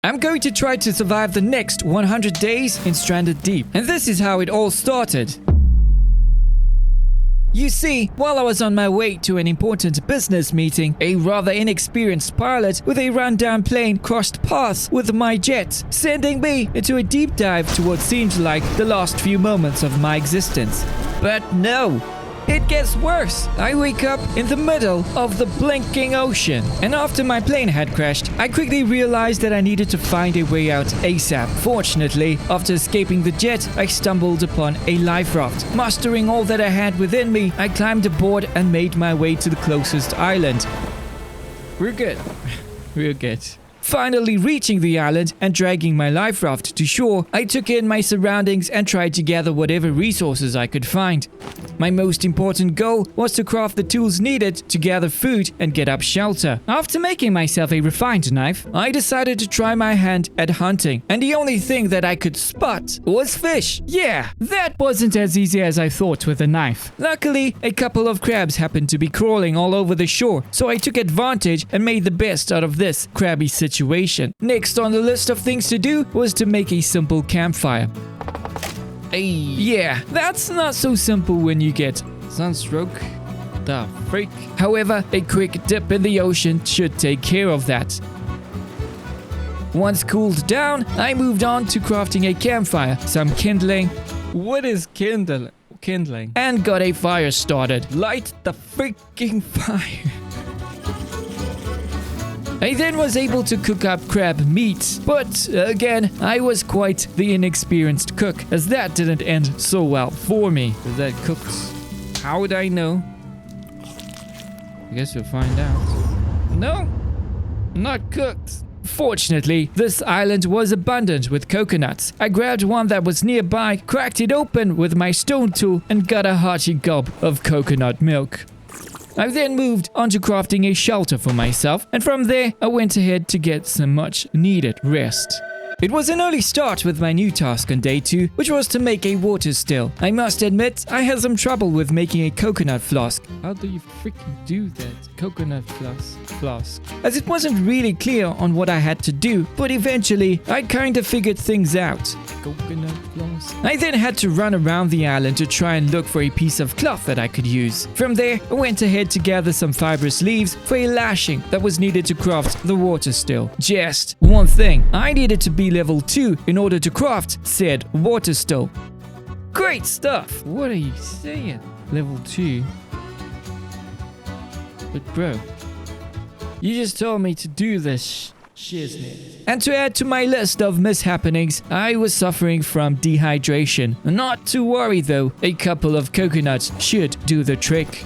I'm going to try to survive the next 100 days in Stranded Deep. And this is how it all started. You see, while I was on my way to an important business meeting, a rather inexperienced pilot with a rundown plane crossed paths with my jet, sending me into a deep dive to what seemed like the last few moments of my existence. But no! It gets worse. I wake up in the middle of the blinking ocean. And after my plane had crashed, I quickly realized that I needed to find a way out ASAP. Fortunately, after escaping the jet, I stumbled upon a life raft. Mustering all that I had within me, I climbed aboard and made my way to the closest island. We're good. We're good. Finally reaching the island and dragging my life raft to shore, I took in my surroundings and tried to gather whatever resources I could find. My most important goal was to craft the tools needed to gather food and get up shelter. After making myself a refined knife, I decided to try my hand at hunting, and the only thing that I could spot was fish. Yeah, that wasn't as easy as I thought with a knife. Luckily, a couple of crabs happened to be crawling all over the shore, so I took advantage and made the best out of this crabby situation. Next on the list of things to do was to make a simple campfire. Yeah, that's not so simple when you get sunstroke. The freak. However, a quick dip in the ocean should take care of that. Once cooled down, I moved on to crafting a campfire, some kindling. What is kindling? And got a fire started. Light the freaking fire. I then was able to cook up crab meat, but again, I was quite the inexperienced cook, as that didn't end so well for me. Was that cooked? How would I know? I guess we'll find out. No, not cooked. Fortunately, this island was abundant with coconuts. I grabbed one that was nearby, cracked it open with my stone tool, and got a hearty gulp of coconut milk. I then moved on to crafting a shelter for myself, and from there I went ahead to get some much needed rest. It was an early start with my new task on day 2, which was to make a water still. I must admit, I had some trouble with making a coconut flask. How do you freaking do that? Coconut flask. As it wasn't really clear on what I had to do, but eventually I kinda figured things out. Coconut flask. I then had to run around the island to try and look for a piece of cloth that I could use. From there, I went ahead to gather some fibrous leaves for a lashing that was needed to craft the water still. Just one thing, I needed to be level 2 in order to craft said water still. Great stuff! What are you saying? Level 2? But bro, you just told me to do this shiznit. And to add to my list of mishappenings, I was suffering from dehydration. Not to worry though, a couple of coconuts should do the trick.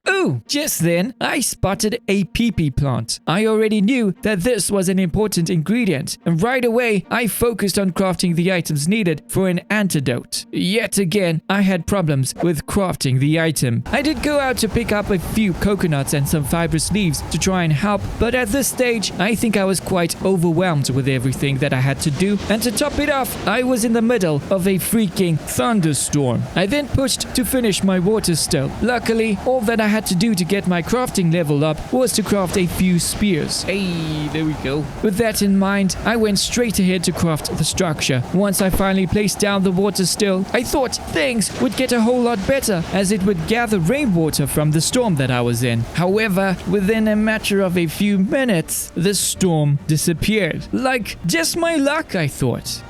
Ooh, just then, I spotted a pee-pee plant. I already knew that this was an important ingredient, and right away, I focused on crafting the items needed for an antidote. Yet again, I had problems with crafting the item. I did go out to pick up a few coconuts and some fibrous leaves to try and help, but at this stage, I think I was quite overwhelmed with everything that I had to do, and to top it off, I was in the middle of a freaking thunderstorm. I then pushed to finish my water still. Luckily, all that I had to do to get my crafting level up was to craft a few spears. Hey, there we go. With that in mind, I went straight ahead to craft the structure. Once I finally placed down the water still, I thought things would get a whole lot better as it would gather rainwater from the storm that I was in. However, within a matter of a few minutes, the storm disappeared. Like, just my luck, I thought.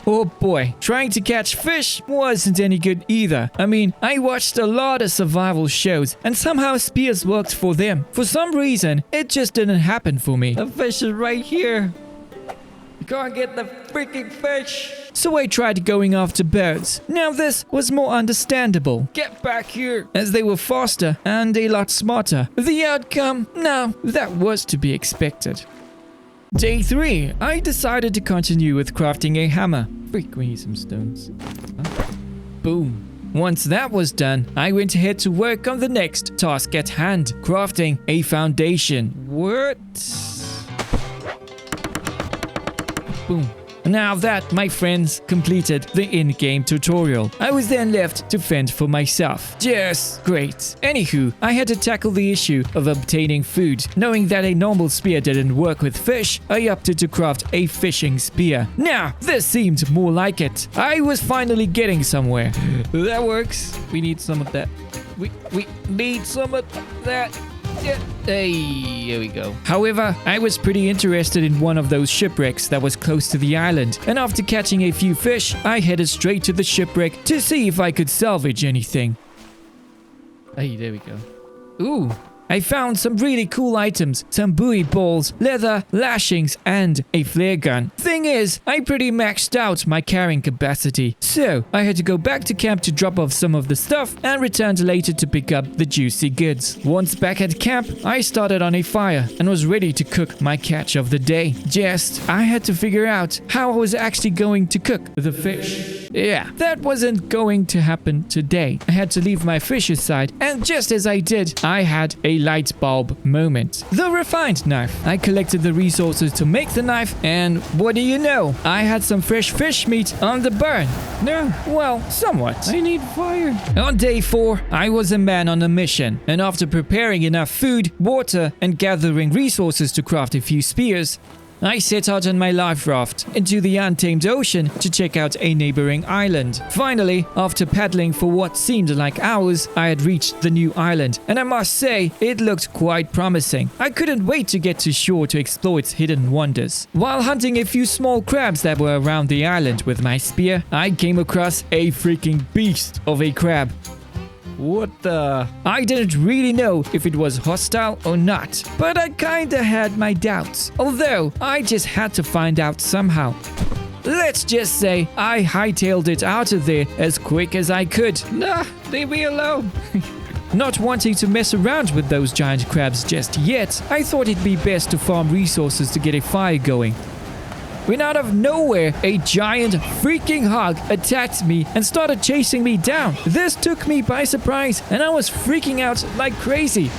Oh boy, trying to catch fish wasn't any good either. I mean, I watched a lot of survival shows and somehow spears worked for them. For some reason, it just didn't happen for me. The fish is right here. You can't get the freaking fish. So I tried going after birds. Now this was more understandable. Get back here, as they were faster and a lot smarter. The outcome? No, that was to be expected. Day 3, I decided to continue with crafting a hammer. Freak, we need some stones. Boom. Once that was done, I went ahead to work on the next task at hand, crafting a foundation. What? Boom. Now that, my friends, completed the in-game tutorial. I was then left to fend for myself. Just great. Anywho, I had to tackle the issue of obtaining food. Knowing that a normal spear didn't work with fish, I opted to craft a fishing spear. Now, this seemed more like it. I was finally getting somewhere. That works. We need some of that. We need some of that. Yeah. Hey, here we go. However, I was pretty interested in one of those shipwrecks that was close to the island, and after catching a few fish, I headed straight to the shipwreck to see if I could salvage anything. Hey, there we go. Ooh. I found some really cool items, some buoy balls, leather, lashings, and a flare gun. Thing is, I pretty maxed out my carrying capacity, so I had to go back to camp to drop off some of the stuff and returned later to pick up the juicy goods. Once back at camp, I started on a fire and was ready to cook my catch of the day. Just, I had to figure out how I was actually going to cook the fish. Yeah, that wasn't going to happen today. I had to leave my fish aside, and just as I did, I had a light bulb moment. The refined knife. I collected the resources to make the knife, and what do you know? I had some fresh fish meat on the burn. No, well, somewhat. I need fire. On day 4, I was a man on a mission, and after preparing enough food, water, and gathering resources to craft a few spears, I set out on my life raft into the untamed ocean to check out a neighboring island. Finally, after paddling for what seemed like hours, I had reached the new island, and I must say, it looked quite promising. I couldn't wait to get to shore to explore its hidden wonders. While hunting a few small crabs that were around the island with my spear, I came across a freaking beast of a crab. What the? I didn't really know if it was hostile or not, but I kinda had my doubts. Although, I just had to find out somehow. Let's just say I hightailed it out of there as quick as I could. Nah, leave me alone. Not wanting to mess around with those giant crabs just yet, I thought it'd be best to farm resources to get a fire going. When out of nowhere, a giant freaking hog attacked me and started chasing me down. This took me by surprise, and I was freaking out like crazy.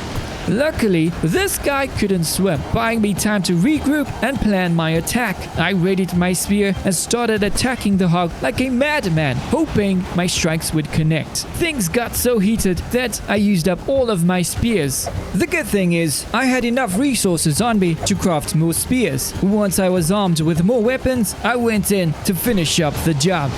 Luckily, this guy couldn't swim, buying me time to regroup and plan my attack. I readied my spear and started attacking the hog like a madman, hoping my strikes would connect. Things got so heated that I used up all of my spears. The good thing is, I had enough resources on me to craft more spears. Once I was armed with more weapons, I went in to finish up the job.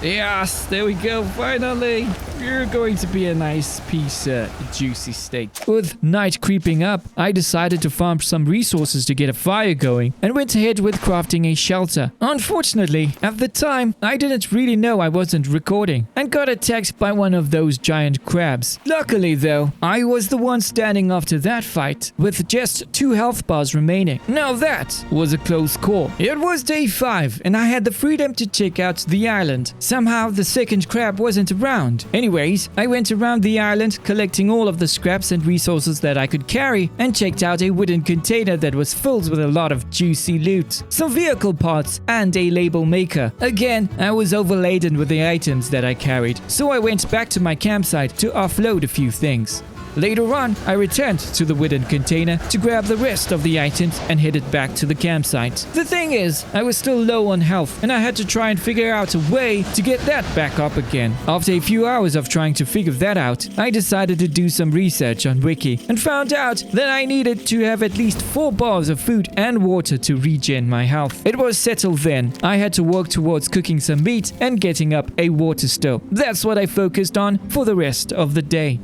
Yes, there we go, finally. You're going to be a nice piece of juicy steak. With night creeping up, I decided to farm some resources to get a fire going and went ahead with crafting a shelter. Unfortunately, at the time, I didn't really know I wasn't recording and got attacked by one of those giant crabs. Luckily though, I was the one standing after that fight with just 2 health bars remaining. Now that was a close call. It was day 5 and I had the freedom to check out the island. Somehow the second crab wasn't around. Anyways, I went around the island collecting all of the scraps and resources that I could carry and checked out a wooden container that was filled with a lot of juicy loot, some vehicle parts and a label maker. Again, I was overladen with the items that I carried, so I went back to my campsite to offload a few things. Later on, I returned to the wooden container to grab the rest of the items and headed back to the campsite. The thing is, I was still low on health and I had to try and figure out a way to get that back up again. After a few hours of trying to figure that out, I decided to do some research on Wiki and found out that I needed to have at least 4 bars of food and water to regen my health. It was settled then. I had to work towards cooking some meat and getting up a water stove. That's what I focused on for the rest of the day.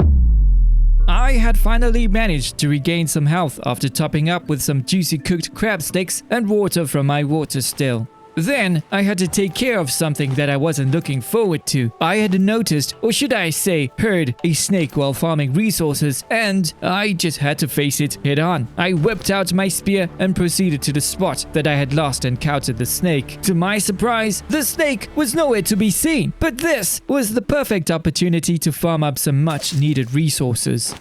I had finally managed to regain some health after topping up with some juicy cooked crab sticks and water from my water still. Then, I had to take care of something that I wasn't looking forward to. I had noticed, or should I say, heard a snake while farming resources, and I just had to face it head on. I whipped out my spear and proceeded to the spot that I had last encountered the snake. To my surprise, the snake was nowhere to be seen, but this was the perfect opportunity to farm up some much needed resources.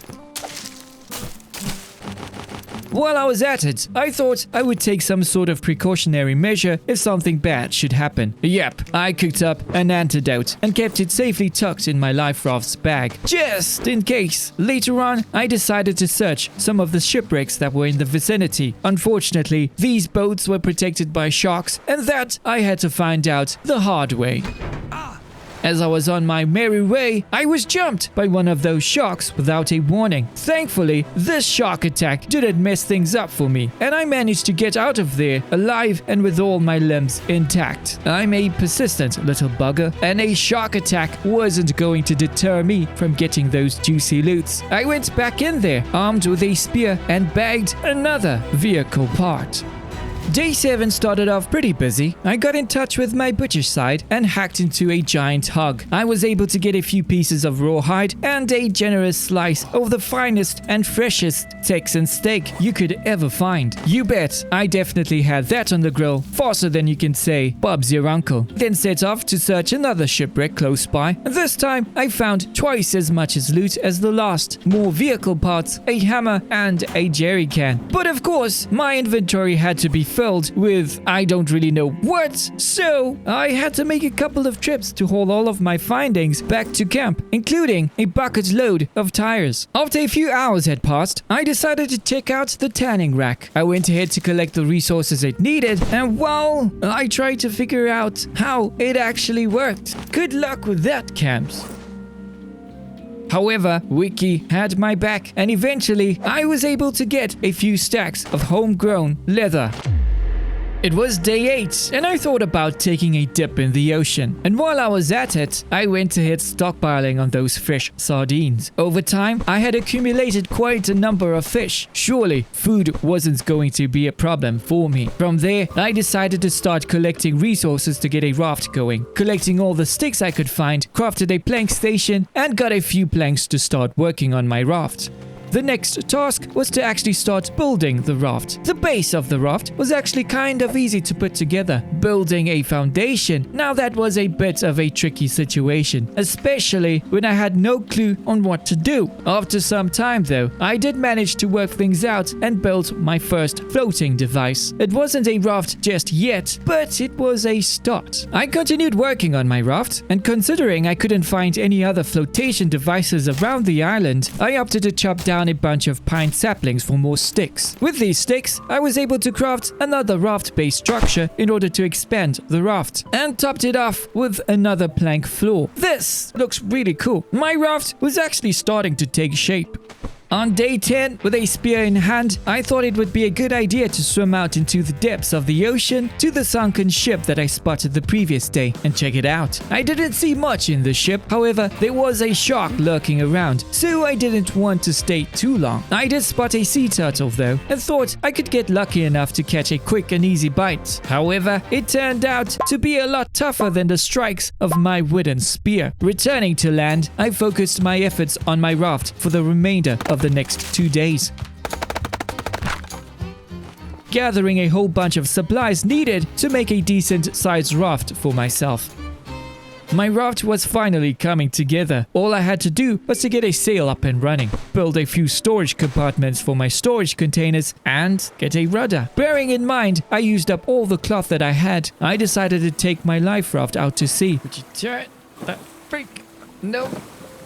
While I was at it, I thought I would take some sort of precautionary measure if something bad should happen. Yep, I cooked up an antidote and kept it safely tucked in my life raft's bag, just in case. Later on, I decided to search some of the shipwrecks that were in the vicinity. Unfortunately, these boats were protected by sharks, and that I had to find out the hard way. As I was on my merry way, I was jumped by one of those sharks without a warning. Thankfully, this shark attack didn't mess things up for me, and I managed to get out of there alive and with all my limbs intact. I'm a persistent little bugger, and a shark attack wasn't going to deter me from getting those juicy loots. I went back in there, armed with a spear, and bagged another vehicle part. Day 7 started off pretty busy. I got in touch with my butcher's side and hacked into a giant hog. I was able to get a few pieces of rawhide and a generous slice of the finest and freshest Texan steak you could ever find. You bet, I definitely had that on the grill faster than you can say Bob's your uncle. Then set off to search another shipwreck close by. This time, I found twice as much as loot as the last. More vehicle parts, a hammer, and a jerry can. But of course, my inventory had to be filled with I don't really know what, so I had to make a couple of trips to haul all of my findings back to camp, including a bucket load of tires. After a few hours had passed, I decided to check out the tanning rack. I went ahead to collect the resources it needed, and well, I tried to figure out how it actually worked. Good luck with that, Kamz. However, Wiki had my back, and eventually I was able to get a few stacks of homegrown leather. It was day 8, and I thought about taking a dip in the ocean. And while I was at it, I went ahead stockpiling on those fresh sardines. Over time, I had accumulated quite a number of fish. Surely, food wasn't going to be a problem for me. From there, I decided to start collecting resources to get a raft going. Collecting all the sticks I could find, crafted a plank station, and got a few planks to start working on my raft. The next task was to actually start building the raft. The base of the raft was actually kind of easy to put together. Building a foundation, now that was a bit of a tricky situation, especially when I had no clue on what to do. After some time though, I did manage to work things out and built my first floating device. It wasn't a raft just yet, but it was a start. I continued working on my raft, and considering I couldn't find any other flotation devices around the island, I opted to chop down a bunch of pine saplings for more sticks. With these sticks, I was able to craft another raft-based structure in order to expand the raft, and topped it off with another plank floor. This looks really cool. My raft was actually starting to take shape. On day 10, with a spear in hand, I thought it would be a good idea to swim out into the depths of the ocean to the sunken ship that I spotted the previous day and check it out. I didn't see much in the ship, however, there was a shark lurking around, so I didn't want to stay too long. I did spot a sea turtle though, and thought I could get lucky enough to catch a quick and easy bite. However, it turned out to be a lot tougher than the strikes of my wooden spear. Returning to land, I focused my efforts on my raft for the remainder of the next 2 days, gathering a whole bunch of supplies needed to make a decent sized raft for myself. My raft was finally coming together. All I had to do was to get a sail up and running, build a few storage compartments for my storage containers, and get a rudder. Bearing in mind I used up all the cloth that I had, I decided to take my life raft out to sea. Would you turn that freak? No.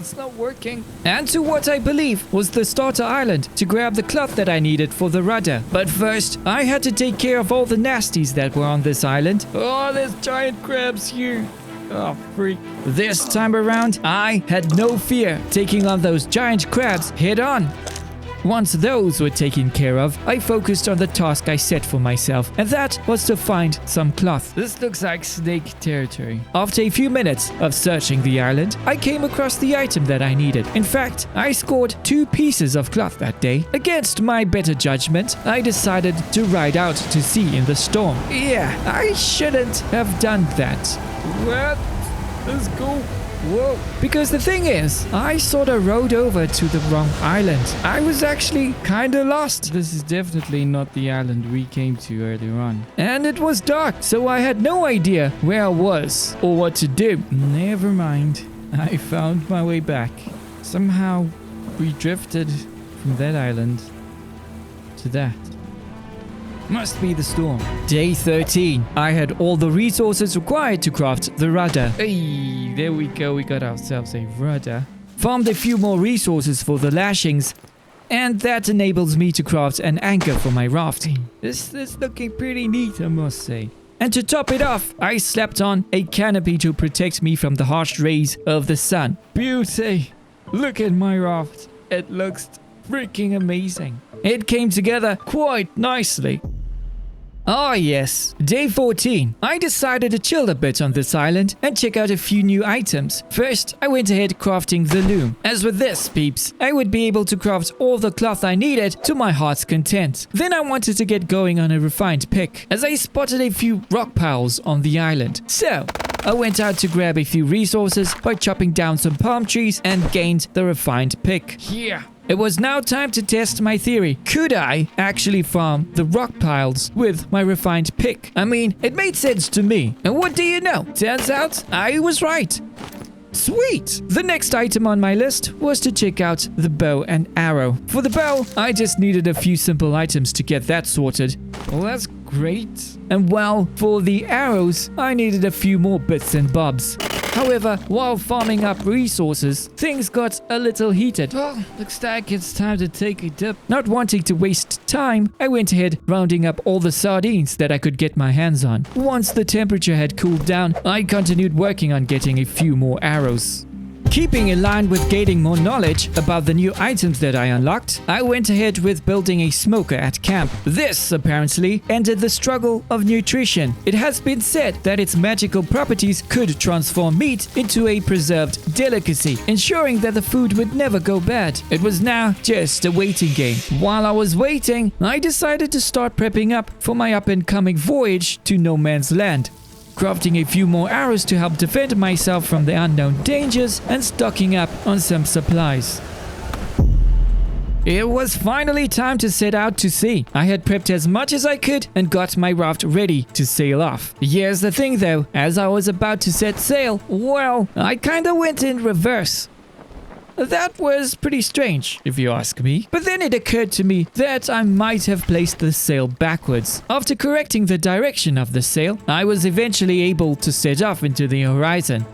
It's not working. And to what I believe was the starter island to grab the cloth that I needed for the rudder. But first, I had to take care of all the nasties that were on this island. Oh, there's giant crabs here. Oh, freak. This time around, I had no fear taking on those giant crabs head on. Once those were taken care of, I focused on the task I set for myself, and that was to find some cloth. This looks like snake territory. After a few minutes of searching the island, I came across the item that I needed. In fact, I scored 2 pieces of cloth that day. Against my better judgment, I decided to ride out to sea in the storm. Yeah, I shouldn't have done that. What? Let's go. Whoa. Because the thing is, I sort of rode over to the wrong island. I was actually kinda lost. This is definitely not the island we came to earlier on. And it was dark, so I had no idea where I was or what to do. Never mind. I found my way back. Somehow, we drifted from that island to that. Must be the storm. Day 13. I had all the resources required to craft the rudder. Hey, there we go. We got ourselves a rudder. Farmed a few more resources for the lashings. And that enables me to craft an anchor for my raft. This is looking pretty neat, I must say. And to top it off, I slapped on a canopy to protect me from the harsh rays of the sun. Beauty! Look at my raft. It looks freaking amazing. It came together quite nicely. Ah yes, day 14. I decided to chill a bit on this island and check out a few new items. First, I went ahead crafting the loom. As with this, peeps, I would be able to craft all the cloth I needed to my heart's content. Then I wanted to get going on a refined pick, as I spotted a few rock piles on the island. So, I went out to grab a few resources by chopping down some palm trees and gained the refined pick. Yeah. It was now time to test my theory. Could I actually farm the rock piles with my refined pick? I mean, it made sense to me. And what do you know? Turns out I was right. Sweet! The next item on my list was to check out the bow and arrow. For the bow, I just needed a few simple items to get that sorted. Well, that's great. And well, for the arrows, I needed a few more bits and bobs. However, while farming up resources, things got a little heated. Well, looks like it's time to take a dip. Not wanting to waste time, I went ahead rounding up all the sardines that I could get my hands on. Once the temperature had cooled down, I continued working on getting a few more arrows. Keeping in line with gaining more knowledge about the new items that I unlocked, I went ahead with building a smoker at camp. This, apparently, ended the struggle of nutrition. It has been said that its magical properties could transform meat into a preserved delicacy, ensuring that the food would never go bad. It was now just a waiting game. While I was waiting, I decided to start prepping up for my up-and-coming voyage to no man's land. Crafting a few more arrows to help defend myself from the unknown dangers and stocking up on some supplies. It was finally time to set out to sea. I had prepped as much as I could and got my raft ready to sail off. Here's the thing though, as I was about to set sail, well, I kinda went in reverse. That was pretty strange, if you ask me. But then it occurred to me that I might have placed the sail backwards. After correcting the direction of the sail, I was eventually able to set off into the horizon.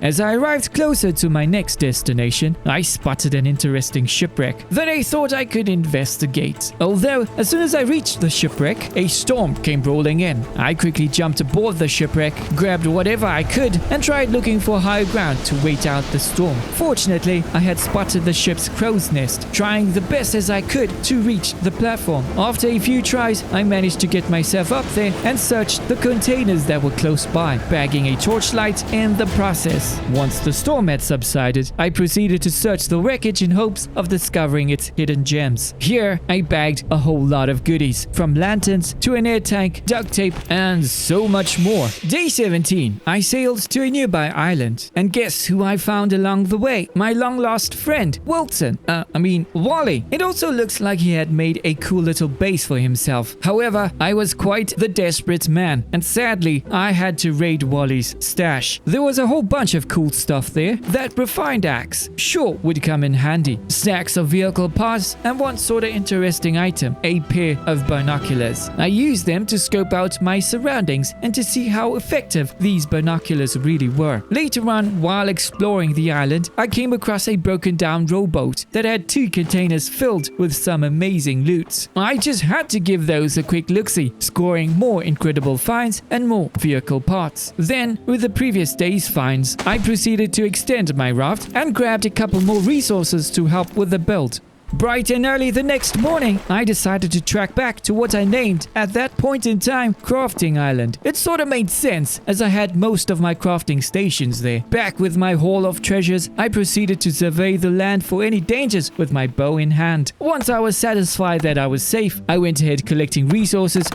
As I arrived closer to my next destination, I spotted an interesting shipwreck that I thought I could investigate. Although, as soon as I reached the shipwreck, a storm came rolling in. I quickly jumped aboard the shipwreck, grabbed whatever I could, and tried looking for higher ground to wait out the storm. Fortunately, I had spotted the ship's crow's nest, trying the best as I could to reach the platform. After a few tries, I managed to get myself up there and searched the containers that were close by, bagging a torchlight in the process. Once the storm had subsided, I proceeded to search the wreckage in hopes of discovering its hidden gems. Here, I bagged a whole lot of goodies, from lanterns to an air tank, duct tape, and so much more. Day 17, I sailed to a nearby island, and guess who I found along the way? My long-lost friend, Wally. It also looks like he had made a cool little base for himself. However, I was quite the desperate man, and sadly, I had to raid Wally's stash. There was a whole bunch of cool stuff there that refined axe sure would come in handy. Stacks of vehicle parts and one sort of interesting item, a pair of binoculars. I used them to scope out my surroundings and to see how effective these binoculars really were. Later on, while exploring the island, I came across a broken down rowboat that had 2 containers filled with some amazing loot. I just had to give those a quick look-see, scoring more incredible finds and more vehicle parts. Then, with the previous day's finds, I proceeded to extend my raft and grabbed a couple more resources to help with the build. Bright and early the next morning, I decided to track back to what I named, at that point in time, Crafting Island. It sort of made sense, as I had most of my crafting stations there. Back with my haul of treasures, I proceeded to survey the land for any dangers with my bow in hand. Once I was satisfied that I was safe, I went ahead collecting resources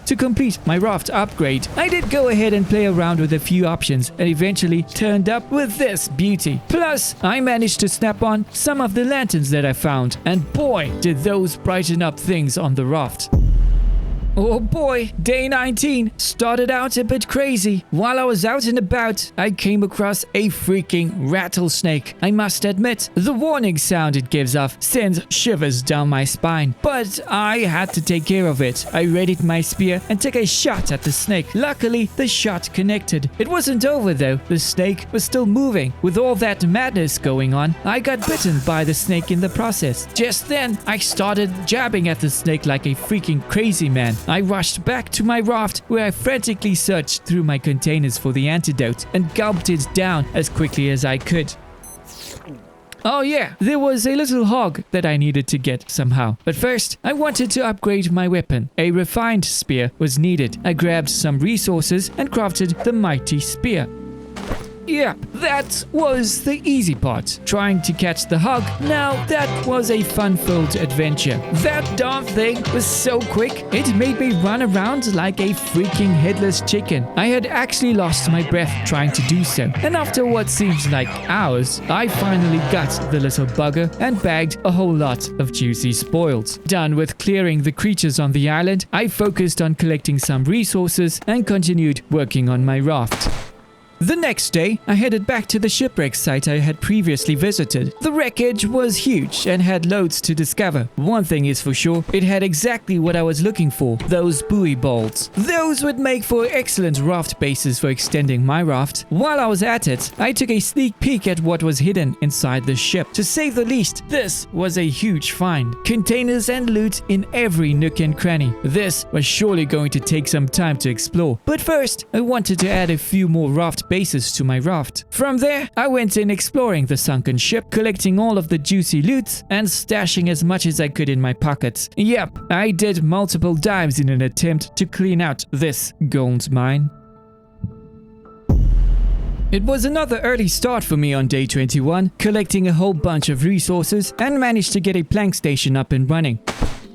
to complete my raft upgrade. I did go ahead and play around with a few options and eventually turned up with this beauty. Plus, I managed to snap on some of the lanterns that I found, and boy, did those brighten up things on the raft. Oh boy, day 19 started out a bit crazy. While I was out and about, I came across a freaking rattlesnake. I must admit, the warning sound it gives off sends shivers down my spine. But I had to take care of it. I readied my spear and took a shot at the snake. Luckily, the shot connected. It wasn't over though. The snake was still moving. With all that madness going on, I got bitten by the snake in the process. Just then, I started jabbing at the snake like a freaking crazy man. I rushed back to my raft where I frantically searched through my containers for the antidote and gulped it down as quickly as I could. Oh yeah, there was a little hog that I needed to get somehow. But first, I wanted to upgrade my weapon. A refined spear was needed. I grabbed some resources and crafted the mighty spear. Yeah, that was the easy part. Trying to catch the hog. Now, that was a fun-filled adventure. That darn thing was so quick, it made me run around like a freaking headless chicken. I had actually lost my breath trying to do so. And after what seems like hours, I finally got the little bugger and bagged a whole lot of juicy spoils. Done with clearing the creatures on the island, I focused on collecting some resources and continued working on my raft. The next day, I headed back to the shipwreck site I had previously visited. The wreckage was huge and had loads to discover. One thing is for sure, it had exactly what I was looking for, those buoy bolts. Those would make for excellent raft bases for extending my raft. While I was at it, I took a sneak peek at what was hidden inside the ship. To say the least, this was a huge find. Containers and loot in every nook and cranny. This was surely going to take some time to explore. But first, I wanted to add a few more raft bases to my raft. From there, I went in exploring the sunken ship, collecting all of the juicy loot and stashing as much as I could in my pockets. Yep, I did multiple dives in an attempt to clean out this gold mine. It was another early start for me on day 21, collecting a whole bunch of resources and managed to get a plank station up and running.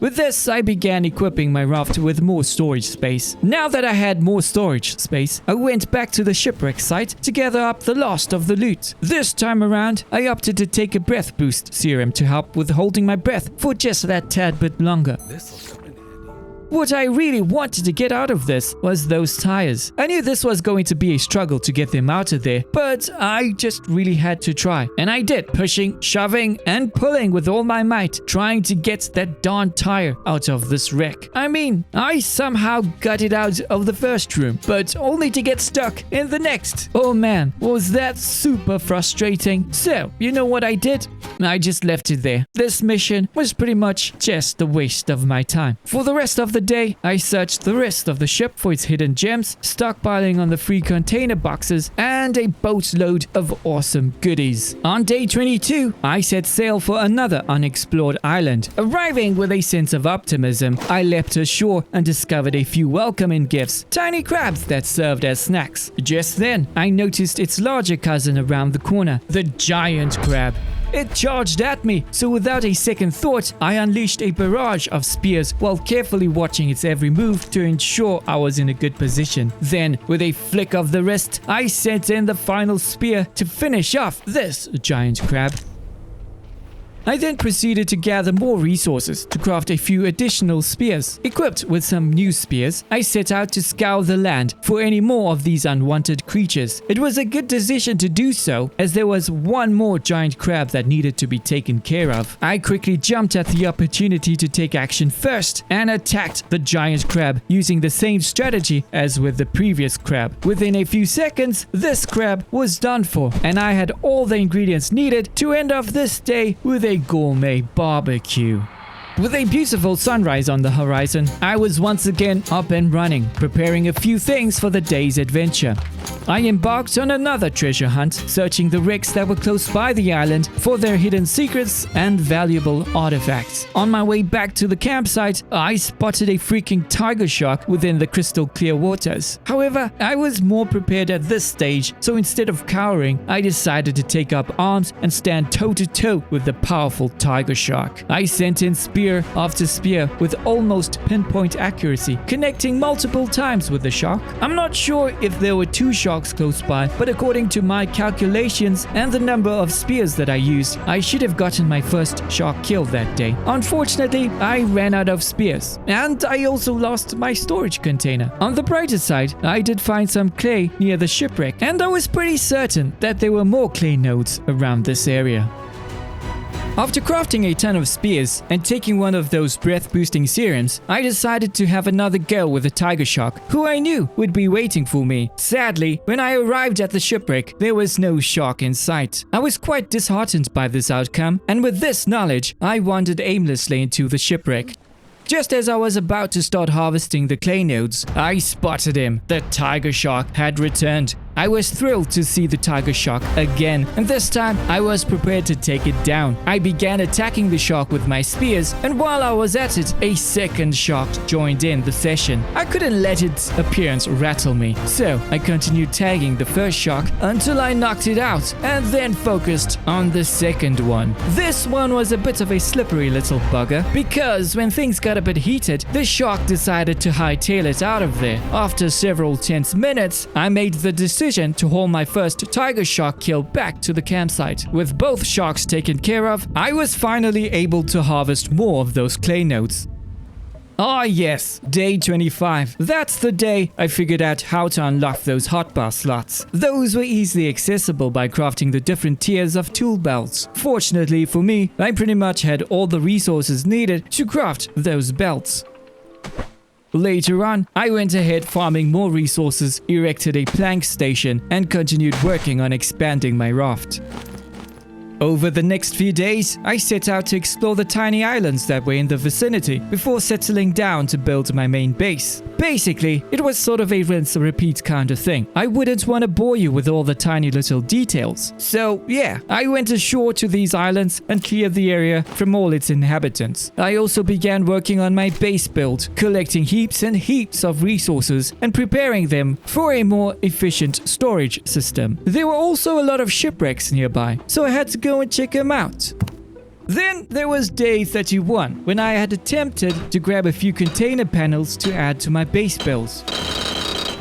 With this, I began equipping my raft with more storage space. Now that I had more storage space, I went back to the shipwreck site to gather up the last of the loot. This time around, I opted to take a breath boost serum to help with holding my breath for just that tad bit longer. What I really wanted to get out of this was those tires. I knew this was going to be a struggle to get them out of there, but I just really had to try. And I did, pushing, shoving, and pulling with all my might, trying to get that darn tire out of this wreck. I mean, I somehow got it out of the first room, but only to get stuck in the next. Oh man, was that super frustrating. So, you know what I did? I just left it there. This mission was pretty much just a waste of my time. For the rest of the day, I searched the rest of the ship for its hidden gems, stockpiling on the free container boxes, and a boatload of awesome goodies. On day 22, I set sail for another unexplored island. Arriving with a sense of optimism, I leapt ashore and discovered a few welcoming gifts, tiny crabs that served as snacks. Just then, I noticed its larger cousin around the corner, the giant crab. It charged at me, so without a second thought, I unleashed a barrage of spears while carefully watching its every move to ensure I was in a good position. Then, with a flick of the wrist, I sent in the final spear to finish off this giant crab. I then proceeded to gather more resources to craft a few additional spears. Equipped with some new spears, I set out to scour the land for any more of these unwanted creatures. It was a good decision to do so, as there was one more giant crab that needed to be taken care of. I quickly jumped at the opportunity to take action first and attacked the giant crab using the same strategy as with the previous crab. Within a few seconds, this crab was done for, and I had all the ingredients needed to end off this day with a gourmet barbecue. With a beautiful sunrise on the horizon, I was once again up and running, preparing a few things for the day's adventure. I embarked on another treasure hunt, searching the wrecks that were close by the island for their hidden secrets and valuable artifacts. On my way back to the campsite, I spotted a freaking tiger shark within the crystal clear waters. However, I was more prepared at this stage, so instead of cowering, I decided to take up arms and stand toe-to-toe with the powerful tiger shark. I sent in spear after spear with almost pinpoint accuracy, connecting multiple times with the shark. I'm not sure if there were two sharks sharks close by, but according to my calculations and the number of spears that I used, I should have gotten my first shark kill that day. Unfortunately, I ran out of spears, and I also lost my storage container. On the brighter side, I did find some clay near the shipwreck, and I was pretty certain that there were more clay nodes around this area. After crafting a ton of spears and taking one of those breath-boosting serums, I decided to have another go with the tiger shark, who I knew would be waiting for me. Sadly, when I arrived at the shipwreck, there was no shark in sight. I was quite disheartened by this outcome, and with this knowledge, I wandered aimlessly into the shipwreck. Just as I was about to start harvesting the clay nodes, I spotted him. The tiger shark had returned. I was thrilled to see the tiger shark again, and this time I was prepared to take it down. I began attacking the shark with my spears, and while I was at it, a second shark joined in the session. I couldn't let its appearance rattle me, so I continued tagging the first shark until I knocked it out, and then focused on the second one. This one was a bit of a slippery little bugger, because when things got a bit heated, the shark decided to hightail it out of there. After several tense minutes, I made the decision to haul my first tiger shark kill back to the campsite. With both sharks taken care of, I was finally able to harvest more of those clay nodes. Ah yes, day 25. That's the day I figured out how to unlock those hotbar slots. Those were easily accessible by crafting the different tiers of tool belts. Fortunately for me, I pretty much had all the resources needed to craft those belts. Later on, I went ahead farming more resources, erected a plank station, and continued working on expanding my raft. Over the next few days, I set out to explore the tiny islands that were in the vicinity before settling down to build my main base. Basically, it was sort of a rinse and repeat kind of thing. I wouldn't want to bore you with all the tiny little details. So yeah, I went ashore to these islands and cleared the area from all its inhabitants. I also began working on my base build, collecting heaps and heaps of resources and preparing them for a more efficient storage system. There were also a lot of shipwrecks nearby, so I had to go and check them out. Then there was day 31, when I had attempted to grab a few container panels to add to my base builds.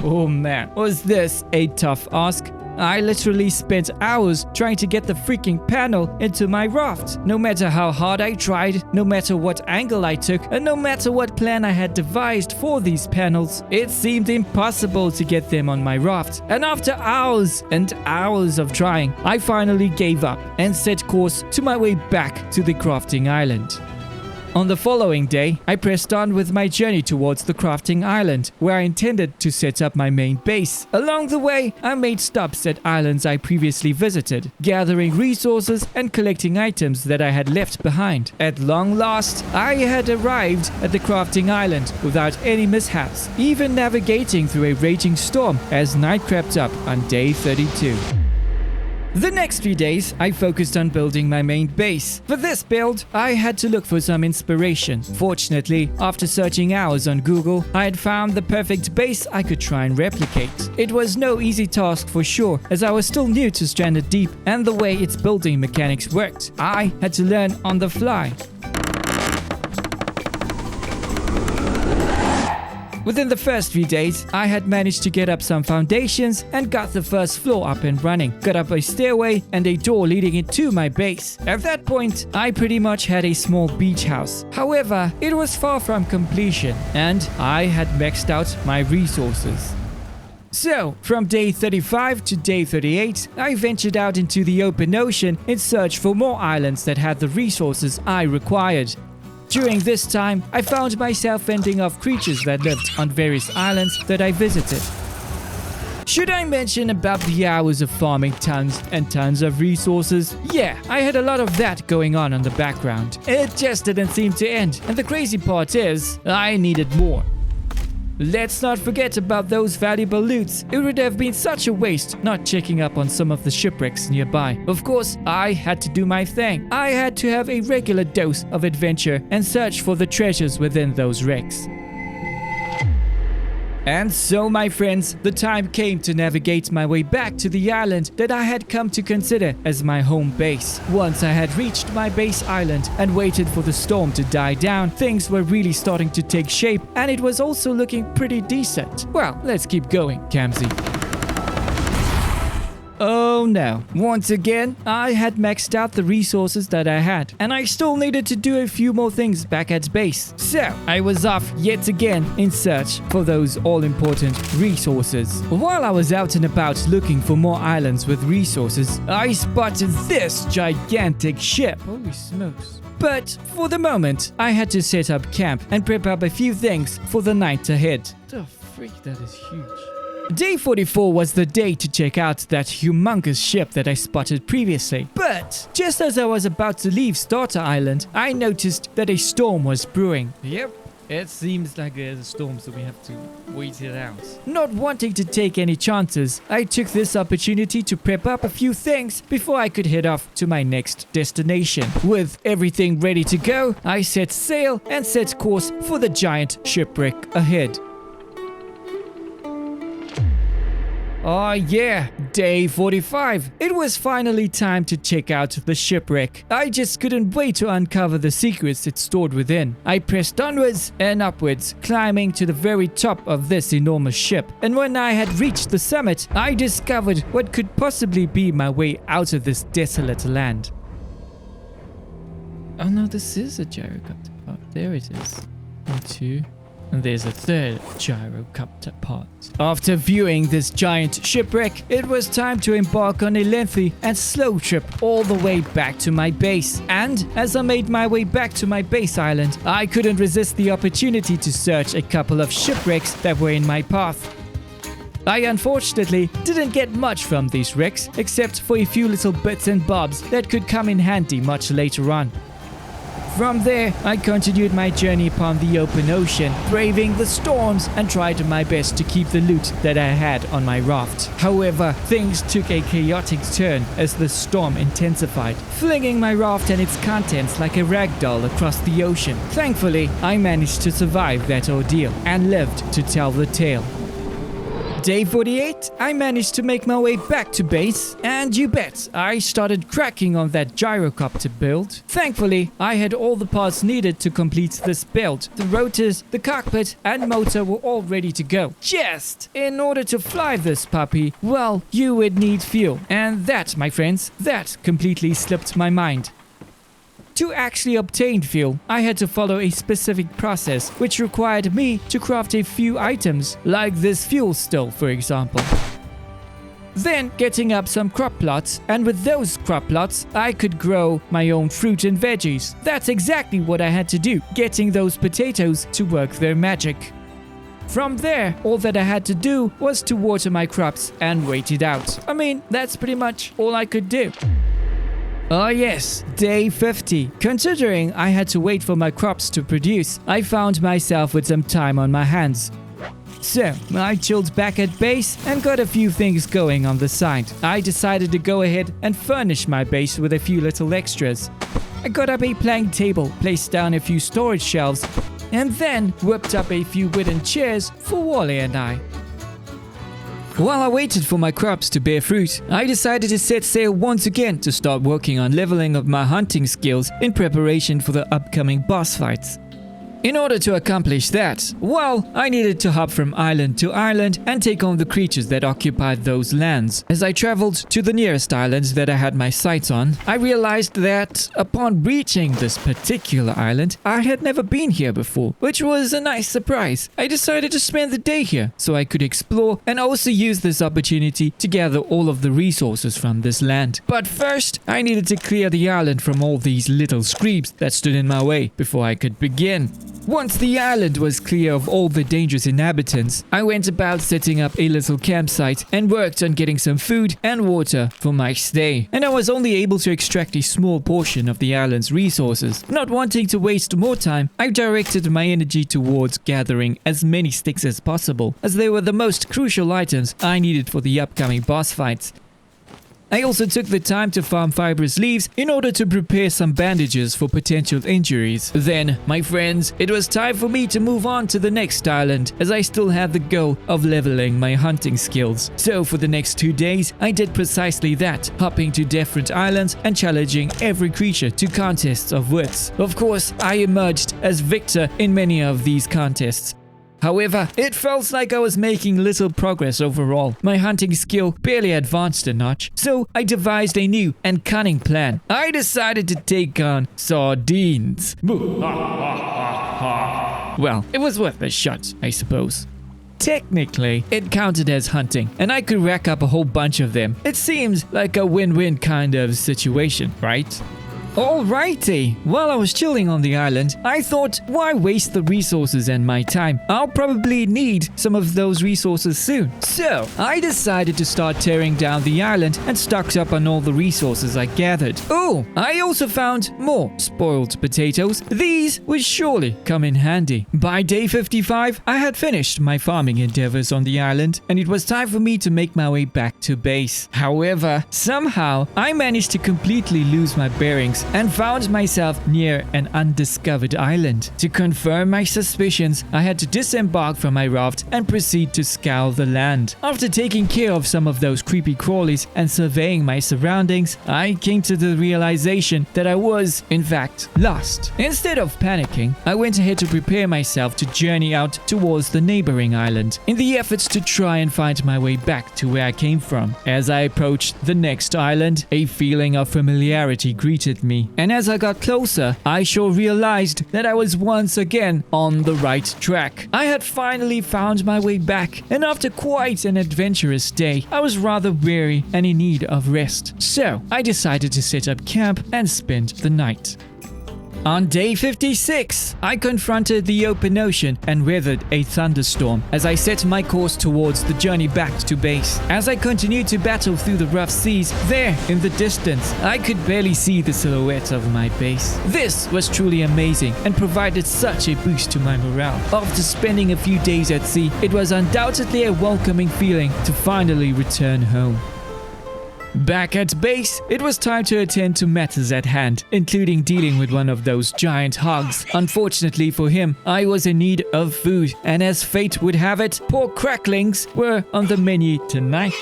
Oh man, was this a tough ask? I literally spent hours trying to get the freaking panel into my raft. No matter how hard I tried, no matter what angle I took, and no matter what plan I had devised for these panels, it seemed impossible to get them on my raft. And after hours and hours of trying, I finally gave up and set course to my way back to the crafting island. On the following day, I pressed on with my journey towards the crafting island, where I intended to set up my main base. Along the way, I made stops at islands I previously visited, gathering resources and collecting items that I had left behind. At long last, I had arrived at the crafting island without any mishaps, even navigating through a raging storm as night crept up on day 32. The next few days, I focused on building my main base. For this build, I had to look for some inspiration. Fortunately, after searching hours on Google, I had found the perfect base I could try and replicate. It was no easy task for sure, as I was still new to Stranded Deep and the way its building mechanics worked. I had to learn on the fly. Within the first few days, I had managed to get up some foundations and got the first floor up and running. Got up a stairway and a door leading into my base. At that point, I pretty much had a small beach house. However, it was far from completion, and I had maxed out my resources. So, from day 35 to day 38, I ventured out into the open ocean in search for more islands that had the resources I required. During this time, I found myself fending off creatures that lived on various islands that I visited. Should I mention about the hours of farming tons and tons of resources? Yeah, I had a lot of that going on in the background. It just didn't seem to end, and the crazy part is, I needed more. Let's not forget about those valuable loots. It would have been such a waste not checking up on some of the shipwrecks nearby. Of course, I had to do my thing. I had to have a regular dose of adventure and search for the treasures within those wrecks. And so, my friends, the time came to navigate my way back to the island that I had come to consider as my home base. Once I had reached my base island and waited for the storm to die down, things were really starting to take shape, and it was also looking pretty decent. Well, let's keep going, Kamz. Oh no. Once again, I had maxed out the resources that I had, and I still needed to do a few more things back at base. So, I was off yet again in search for those all-important resources. While I was out and about looking for more islands with resources, I spotted this gigantic ship. Holy smokes. But for the moment, I had to set up camp and prep up a few things for the night ahead. The freak, that is huge. Day 44 was the day to check out that humongous ship that I spotted previously. But just as I was about to leave Starter Island, I noticed that a storm was brewing. Yep. It seems like there's a storm, so we have to wait it out. Not wanting to take any chances, I took this opportunity to prep up a few things before I could head off to my next destination. With everything ready to go, I set sail and set course for the giant shipwreck ahead. Oh yeah, day 45. It was finally time to check out the shipwreck. I just couldn't wait to uncover the secrets it stored within. I pressed onwards and upwards, climbing to the very top of this enormous ship. And when I had reached the summit, I discovered what could possibly be my way out of this desolate land. Oh no, this is a gyrocopter part. There it is. 1, 2. And there's a third gyrocopter part. After viewing this giant shipwreck, it was time to embark on a lengthy and slow trip all the way back to my base. And as I made my way back to my base island, I couldn't resist the opportunity to search a couple of shipwrecks that were in my path. I unfortunately didn't get much from these wrecks, except for a few little bits and bobs that could come in handy much later on. From there, I continued my journey upon the open ocean, braving the storms and tried my best to keep the loot that I had on my raft. However, things took a chaotic turn as the storm intensified, flinging my raft and its contents like a rag doll across the ocean. Thankfully, I managed to survive that ordeal and lived to tell the tale. Day 48, I managed to make my way back to base, and you bet, I started cracking on that gyrocopter build. Thankfully, I had all the parts needed to complete this build. The rotors, the cockpit, and motor were all ready to go. Just in order to fly this puppy, well, you would need fuel. And that, my friends, that completely slipped my mind. To actually obtain fuel, I had to follow a specific process, which required me to craft a few items, like this fuel stove, for example. Then getting up some crop plots, and with those crop plots, I could grow my own fruit and veggies. That's exactly what I had to do, getting those potatoes to work their magic. From there, all that I had to do was to water my crops and wait it out. I mean, that's pretty much all I could do. Oh yes, day 50. Considering I had to wait for my crops to produce, I found myself with some time on my hands. So, I chilled back at base and got a few things going on the side. I decided to go ahead and furnish my base with a few little extras. I got up a plank table, placed down a few storage shelves, and then whipped up a few wooden chairs for Wally and I. While I waited for my crops to bear fruit, I decided to set sail once again to start working on leveling up my hunting skills in preparation for the upcoming boss fights. In order to accomplish that, well, I needed to hop from island to island and take on the creatures that occupied those lands. As I traveled to the nearest islands that I had my sights on, I realized that upon reaching this particular island, I had never been here before, which was a nice surprise. I decided to spend the day here so I could explore and also use this opportunity to gather all of the resources from this land. But first, I needed to clear the island from all these little screeps that stood in my way before I could begin. Once the island was clear of all the dangerous inhabitants, I went about setting up a little campsite and worked on getting some food and water for my stay. And I was only able to extract a small portion of the island's resources. Not wanting to waste more time, I directed my energy towards gathering as many sticks as possible, as they were the most crucial items I needed for the upcoming boss fights. I also took the time to farm fibrous leaves in order to prepare some bandages for potential injuries. Then, my friends, it was time for me to move on to the next island, as I still had the goal of leveling my hunting skills. So for the next 2 days, I did precisely that, hopping to different islands and challenging every creature to contests of wits. Of course, I emerged as victor in many of these contests. However, it felt like I was making little progress overall. My hunting skill barely advanced a notch, so I devised a new and cunning plan. I decided to take on sardines. Well, it was worth a shot, I suppose. Technically, it counted as hunting, and I could rack up a whole bunch of them. It seems like a win-win kind of situation, right? Alrighty, while I was chilling on the island, I thought, why waste the resources and my time? I'll probably need some of those resources soon. So, I decided to start tearing down the island and stocked up on all the resources I gathered. Oh, I also found more spoiled potatoes. These would surely come in handy. By day 55, I had finished my farming endeavors on the island, and it was time for me to make my way back to base. However, somehow, I managed to completely lose my bearings and found myself near an undiscovered island. To confirm my suspicions, I had to disembark from my raft and proceed to scour the land. After taking care of some of those creepy crawlies and surveying my surroundings, I came to the realization that I was, in fact, lost. Instead of panicking, I went ahead to prepare myself to journey out towards the neighboring island in the efforts to try and find my way back to where I came from. As I approached the next island, a feeling of familiarity greeted me. And as I got closer, I sure realized that I was once again on the right track. I had finally found my way back, and after quite an adventurous day, I was rather weary and in need of rest. So, I decided to set up camp and spend the night. On day 56, I confronted the open ocean and weathered a thunderstorm as I set my course towards the journey back to base. As I continued to battle through the rough seas, there, in the distance, I could barely see the silhouette of my base. This was truly amazing and provided such a boost to my morale. After spending a few days at sea, it was undoubtedly a welcoming feeling to finally return home. Back at base, it was time to attend to matters at hand, including dealing with one of those giant hogs. Unfortunately for him, I was in need of food, and as fate would have it, pork cracklings were on the menu tonight.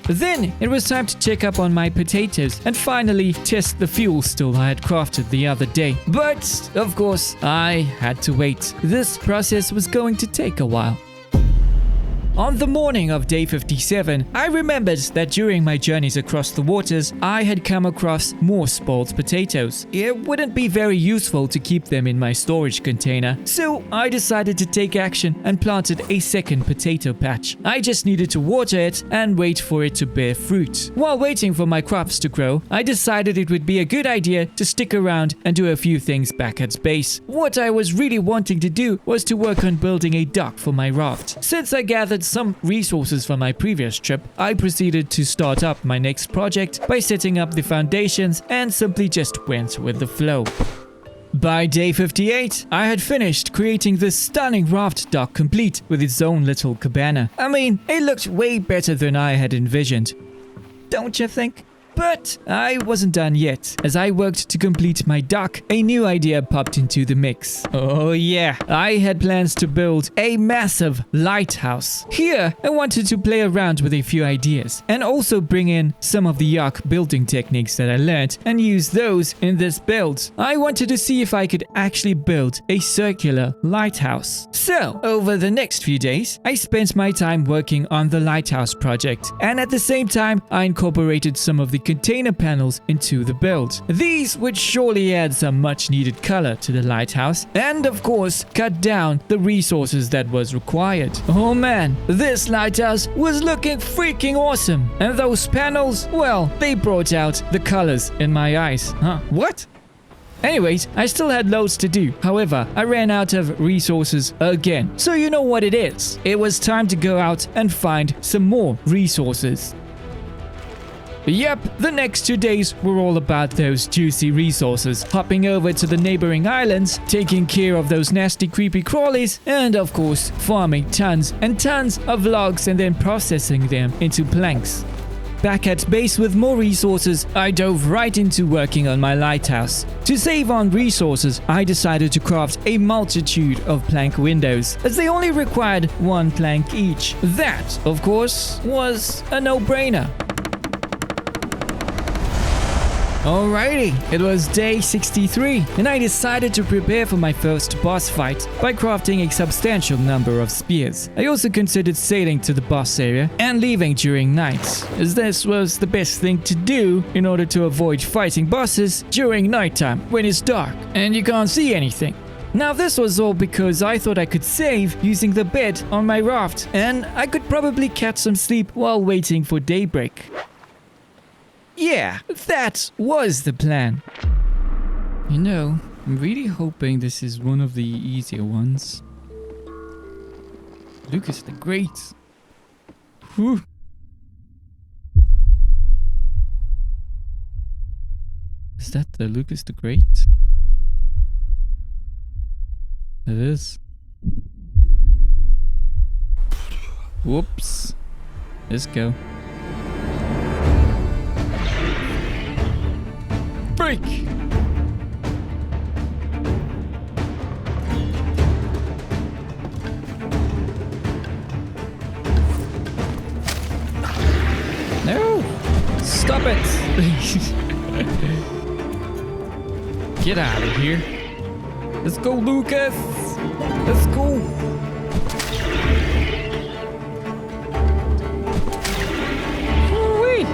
Then it was time to check up on my potatoes and finally test the fuel still I had crafted the other day. But, of course, I had to wait. This process was going to take a while. On the morning of day 57, I remembered that during my journeys across the waters, I had come across more spoiled potatoes. It wouldn't be very useful to keep them in my storage container, so I decided to take action and planted a second potato patch. I just needed to water it and wait for it to bear fruit. While waiting for my crops to grow, I decided it would be a good idea to stick around and do a few things back at base. What I was really wanting to do was to work on building a dock for my raft. Since I gathered some resources from my previous trip, I proceeded to start up my next project by setting up the foundations and simply just went with the flow. By day 58, I had finished creating this stunning raft dock complete with its own little cabana. I mean, it looked way better than I had envisioned. Don't you think? But I wasn't done yet. As I worked to complete my dock, a new idea popped into the mix. Oh yeah, I had plans to build a massive lighthouse. Here, I wanted to play around with a few ideas and also bring in some of the yacht building techniques that I learned and use those in this build. I wanted to see if I could actually build a circular lighthouse. So, over the next few days, I spent my time working on the lighthouse project, and at the same time, I incorporated some of the container panels into the build. These would surely add some much needed color to the lighthouse and of course cut down the resources that was required. Oh man, this lighthouse was looking freaking awesome, and those panels, well, they brought out the colors in my eyes. Huh? What? Anyways, I still had loads to do. However, I ran out of resources again. So you know what it is. It was time to go out and find some more resources. Yep, the next 2 days were all about those juicy resources, hopping over to the neighboring islands, taking care of those nasty creepy crawlies, and of course, farming tons and tons of logs and then processing them into planks. Back at base with more resources, I dove right into working on my lighthouse. To save on resources, I decided to craft a multitude of plank windows, as they only required 1 plank each. That, of course, was a no-brainer. Alrighty, it was day 63, and I decided to prepare for my first boss fight by crafting a substantial number of spears. I also considered sailing to the boss area and leaving during night, as this was the best thing to do in order to avoid fighting bosses during nighttime when it's dark and you can't see anything. Now this was all because I thought I could save using the bed on my raft, and I could probably catch some sleep while waiting for daybreak. Yeah, that was the plan. You know, I'm really hoping this is one of the easier ones. Lucas the Great. Whew. Is that the Lucas the Great? It is. Whoops. Let's go. Break! No! Stop it! Get out of here. Let's go, Lucas! Let's go! Woo-wee.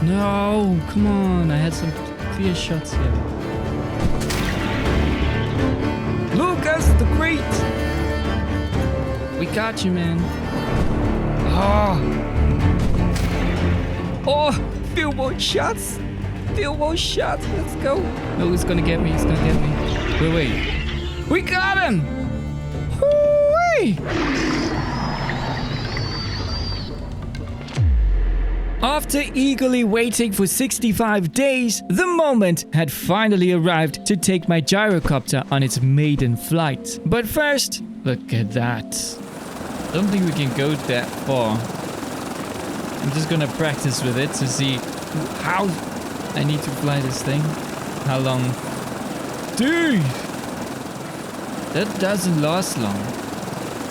No, come on. I had some clear shots here. Lucas the Great! We got you, man. Oh, few more shots. Few more shots. Let's go. No, he's gonna get me. He's gonna get me. Wait. We got him! Woo-wee. After eagerly waiting for 65 days, the moment had finally arrived to take my gyrocopter on its maiden flight. But first, look at that. I don't think we can go that far. I'm just gonna practice with it to see how I need to fly this thing. How long? Dude! That doesn't last long.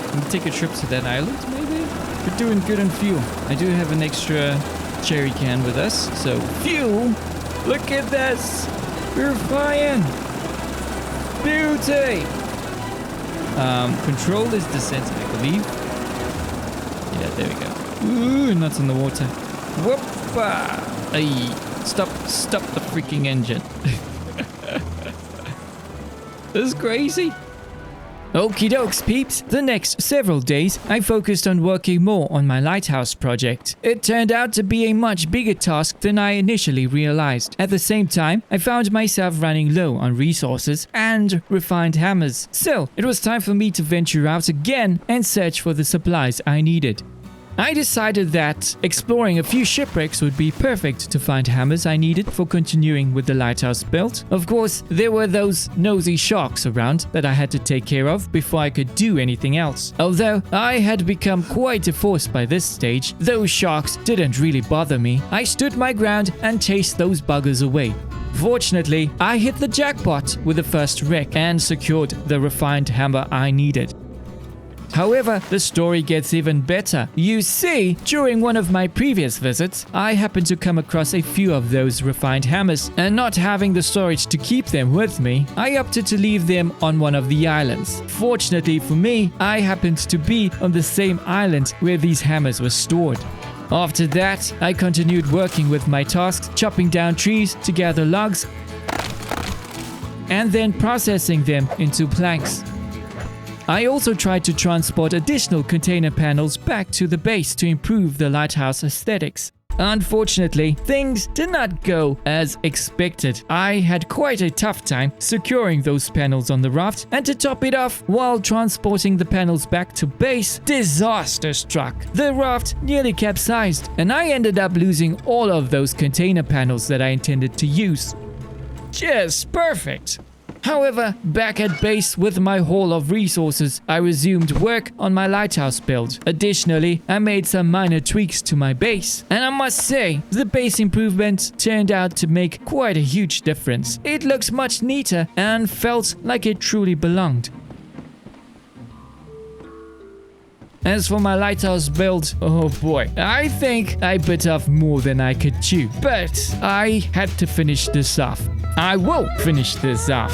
Can we take a trip to that island, maybe? We're doing good on fuel. I do have an extra cherry can with us, so fuel! Look at this! We're flying! Beauty! Control is descent, I believe. Yeah, there we go. Ooh, nuts in the water. Whoopa! Ay, stop the freaking engine. This is crazy. Okie dokes, peeps. The next several days, I focused on working more on my lighthouse project. It turned out to be a much bigger task than I initially realized. At the same time, I found myself running low on resources and refined hammers. So, it was time for me to venture out again and search for the supplies I needed. I decided that exploring a few shipwrecks would be perfect to find hammers I needed for continuing with the lighthouse build. Of course, there were those nosy sharks around that I had to take care of before I could do anything else. Although I had become quite a force by this stage, those sharks didn't really bother me. I stood my ground and chased those buggers away. Fortunately, I hit the jackpot with the first wreck and secured the refined hammer I needed. However, the story gets even better. You see, during one of my previous visits, I happened to come across a few of those refined hammers, and not having the storage to keep them with me, I opted to leave them on one of the islands. Fortunately for me, I happened to be on the same island where these hammers were stored. After that, I continued working with my tasks, chopping down trees to gather logs, and then processing them into planks. I also tried to transport additional container panels back to the base to improve the lighthouse aesthetics. Unfortunately, things did not go as expected. I had quite a tough time securing those panels on the raft, and to top it off, while transporting the panels back to base, disaster struck. The raft nearly capsized, and I ended up losing all of those container panels that I intended to use. Just perfect! However, back at base with my haul of resources, I resumed work on my lighthouse build. Additionally, I made some minor tweaks to my base, and I must say, the base improvements turned out to make quite a huge difference. It looks much neater and felt like it truly belonged. As for my lighthouse build, oh boy, I think I bit off more than I could chew. But I had to finish this off. I will finish this off.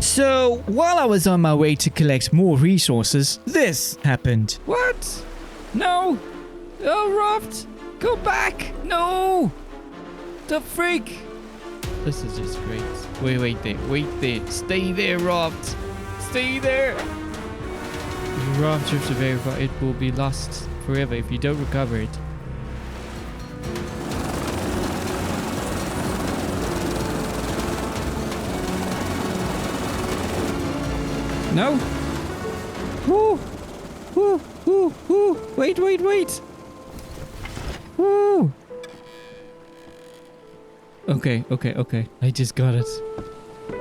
So, while I was on my way to collect more resources, this happened. What? No! Oh, Raft! Go back! No! The freak! This is just great. Wait there. Stay there, Raft. Stay there! If your Raft drifts very far, it will be lost forever if you don't recover it. No? Woo! Woo! Woo! Woo! Wait! Woo! Okay. I just got it.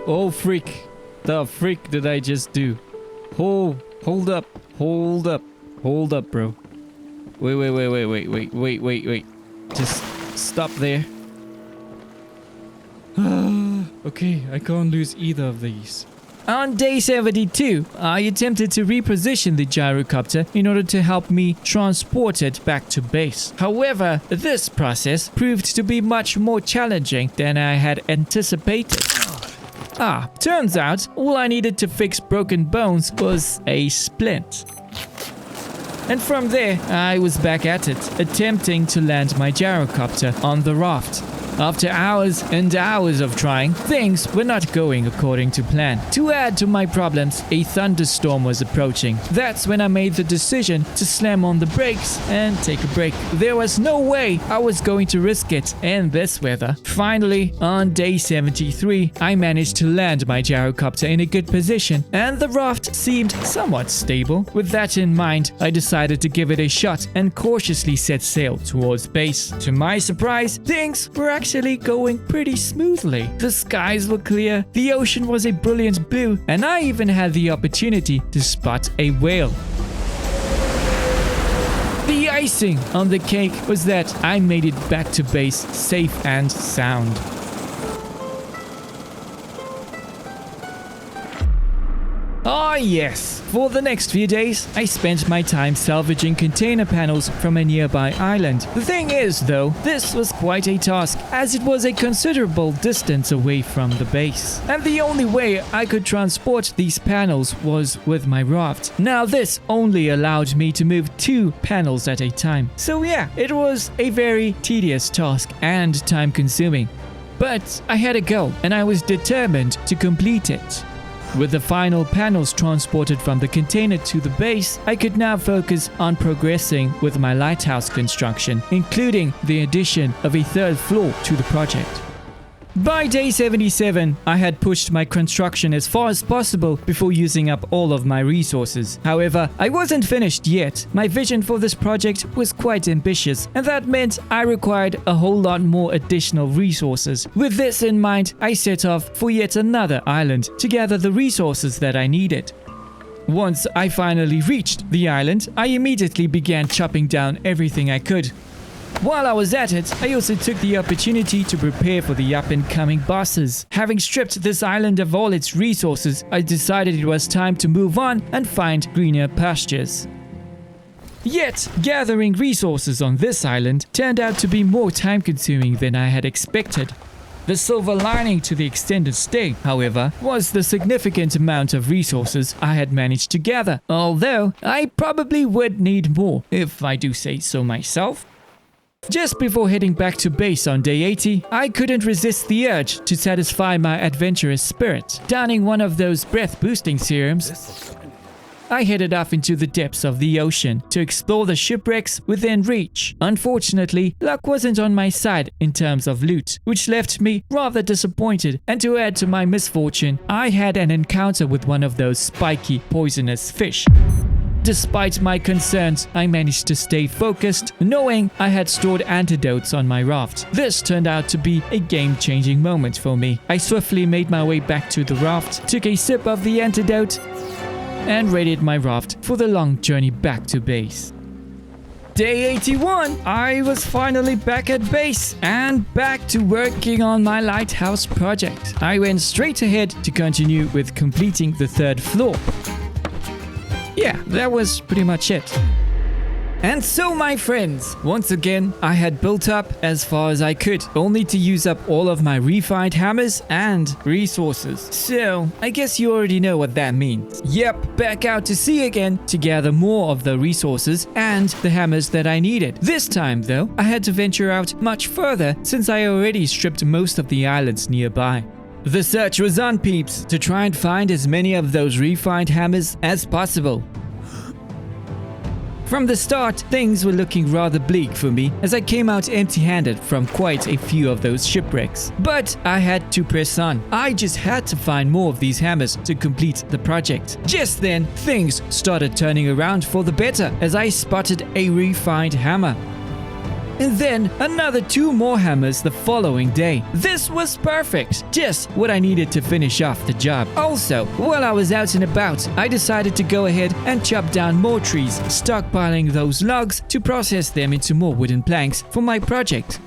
Oh, freak. The freak did I just do? Oh, hold up, bro. Wait. Just stop there. Okay, I can't lose either of these. On day 72, I attempted to reposition the gyrocopter in order to help me transport it back to base. However, this process proved to be much more challenging than I had anticipated. Turns out, all I needed to fix broken bones was a splint. And from there, I was back at it, attempting to land my gyrocopter on the raft. After hours and hours of trying, things were not going according to plan. To add to my problems, a thunderstorm was approaching. That's when I made the decision to slam on the brakes and take a break. There was no way I was going to risk it in this weather. Finally, on day 73, I managed to land my gyrocopter in a good position, and the raft seemed somewhat stable. With that in mind, I decided to give it a shot and cautiously set sail towards base. To my surprise, things were actually going pretty smoothly. The skies were clear, the ocean was a brilliant blue, and I even had the opportunity to spot a whale. The icing on the cake was that I made it back to base safe and sound. Ah yes, for the next few days, I spent my time salvaging container panels from a nearby island. The thing is though, this was quite a task as it was a considerable distance away from the base. And the only way I could transport these panels was with my raft. Now this only allowed me to move 2 panels at a time. So yeah, it was a very tedious task and time consuming. But I had a goal and I was determined to complete it. With the final panels transported from the container to the base, I could now focus on progressing with my lighthouse construction, including the addition of a 3rd floor to the project. By day 77, I had pushed my construction as far as possible before using up all of my resources. However, I wasn't finished yet. My vision for this project was quite ambitious, and that meant I required a whole lot more additional resources. With this in mind, I set off for yet another island to gather the resources that I needed. Once I finally reached the island, I immediately began chopping down everything I could. While I was at it, I also took the opportunity to prepare for the up-and-coming bosses. Having stripped this island of all its resources, I decided it was time to move on and find greener pastures. Yet, gathering resources on this island turned out to be more time-consuming than I had expected. The silver lining to the extended stay, however, was the significant amount of resources I had managed to gather, although I probably would need more, if I do say so myself. Just before heading back to base on day 80, I couldn't resist the urge to satisfy my adventurous spirit. Downing one of those breath-boosting serums, I headed off into the depths of the ocean to explore the shipwrecks within reach. Unfortunately, luck wasn't on my side in terms of loot, which left me rather disappointed, and to add to my misfortune, I had an encounter with one of those spiky, poisonous fish. Despite my concerns, I managed to stay focused, knowing I had stored antidotes on my raft. This turned out to be a game-changing moment for me. I swiftly made my way back to the raft, took a sip of the antidote, and readied my raft for the long journey back to base. Day 81, I was finally back at base and back to working on my lighthouse project. I went straight ahead to continue with completing the 3rd floor. yeah, that was pretty much it. And so, my friends, once again, I had built up as far as I could, only to use up all of my refined hammers and resources. So, I guess you already know what that means. Yep, back out to sea again to gather more of the resources and the hammers that I needed. This time, though, I had to venture out much further since I already stripped most of the islands nearby. The search was on, peeps, to try and find as many of those refined hammers as possible. From the start, things were looking rather bleak for me as I came out empty-handed from quite a few of those shipwrecks. But I had to press on. I just had to find more of these hammers to complete the project. Just then, things started turning around for the better as I spotted a refined hammer. And then another 2 more hammers the following day. This was perfect, just what I needed to finish off the job. Also, while I was out and about, I decided to go ahead and chop down more trees, stockpiling those logs to process them into more wooden planks for my project.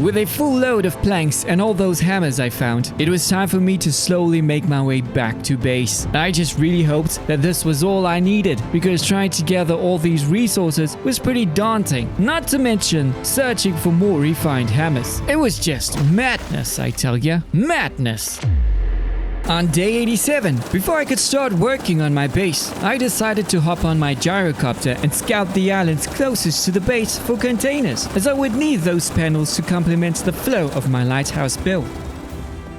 With a full load of planks and all those hammers I found, it was time for me to slowly make my way back to base. I just really hoped that this was all I needed, because trying to gather all these resources was pretty daunting. Not to mention searching for more refined hammers. It was just madness, I tell ya. Madness. On day 87, before I could start working on my base, I decided to hop on my gyrocopter and scout the islands closest to the base for containers, as I would need those panels to complement the flow of my lighthouse build.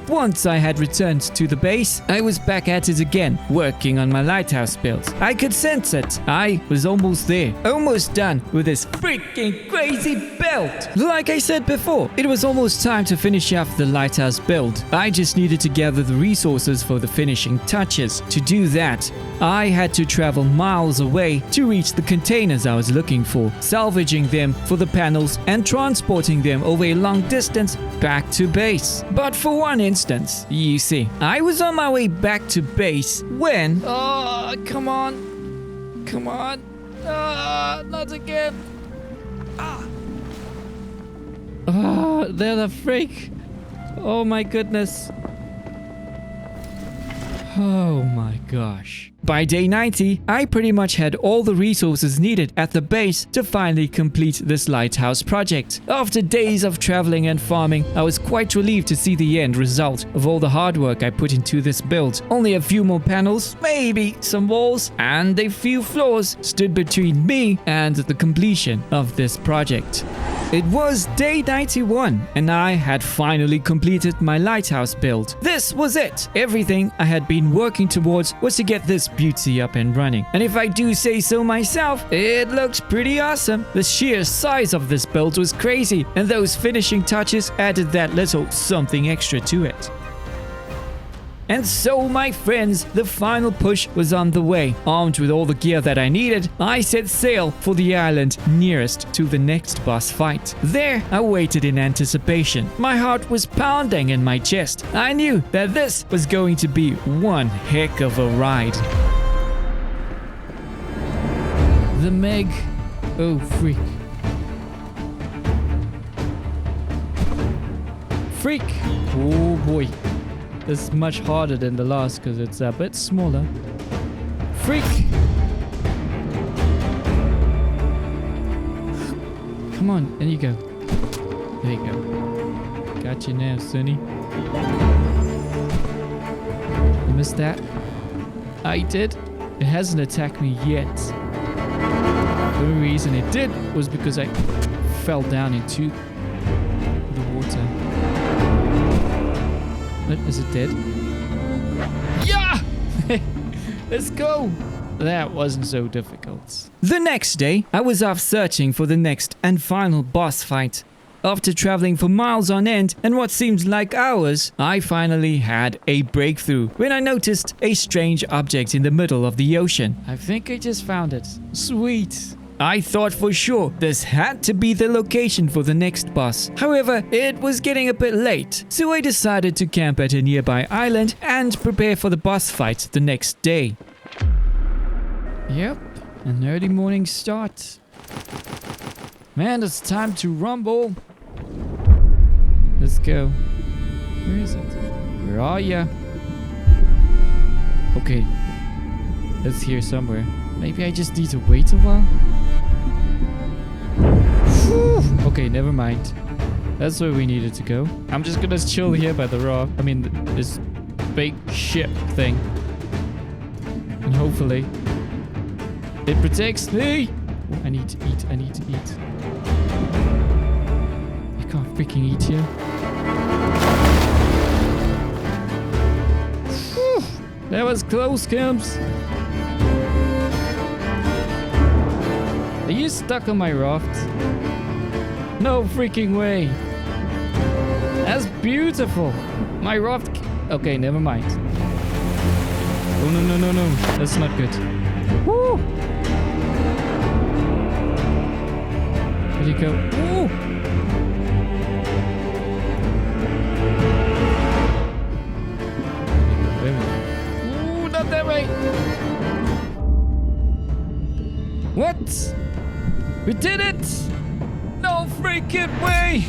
Once I had returned to the base, I was back at it again, working on my lighthouse build. I could sense it. I was almost there, almost done with this freaking crazy build. Like I said before, it was almost time to finish off the lighthouse build. I just needed to gather the resources for the finishing touches. To do that, I had to travel miles away to reach the containers I was looking for, salvaging them for the panels and transporting them over a long distance back to base. But for one instance, you see, I was on my way back to base when... Oh, come on. Come on. Not again. They're the freak. Oh my goodness. Oh my gosh. By day 90, I pretty much had all the resources needed at the base to finally complete this lighthouse project. After days of traveling and farming, I was quite relieved to see the end result of all the hard work I put into this build. Only a few more panels, maybe some walls, and a few floors stood between me and the completion of this project. It was day 91, and I had finally completed my lighthouse build. This was it. Everything I had been working towards was to get this beauty up and running. And if I do say so myself, it looks pretty awesome. The sheer size of this build was crazy, and those finishing touches added that little something extra to it. And so, my friends, the final push was on the way. Armed with all the gear that I needed, I set sail for the island nearest to the next boss fight. There, I waited in anticipation. My heart was pounding in my chest. I knew that this was going to be one heck of a ride. The Meg... Oh, freak. Freak! Oh, boy. This is much harder than the last because it's a bit smaller. Freak! Come on, there you go. There you go. Got you now, Sonny. You missed that? I did. It hasn't attacked me yet. The only reason it did was because I fell down into the water. But is it dead? Yeah! Let's go! That wasn't so difficult. The next day, I was off searching for the next and final boss fight. After traveling for miles on end and what seemed like hours, I finally had a breakthrough when I noticed a strange object in the middle of the ocean. I think I just found it. Sweet. I thought for sure this had to be the location for the next boss. However, it was getting a bit late, so I decided to camp at a nearby island and prepare for the boss fight the next day. Yep, an early morning start. Man, it's time to rumble. Let's go. Where is it? Where are ya? Okay, it's here somewhere. Maybe I just need to wait a while? Whew. Okay, never mind. That's where we needed to go. I'm just gonna chill here by the rock. I mean, this big ship thing. And hopefully it protects me. Oh, I need to eat. I need to eat. I can't freaking eat here. Whew. That was close, Kamz. Are you stuck on my raft? No freaking way. That's beautiful. My raft... Okay, never mind. Oh, no, no, no, no. That's not good. Woo! Where'd he go? Ooh! Ooh, not that way. What? We did it! No freaking way!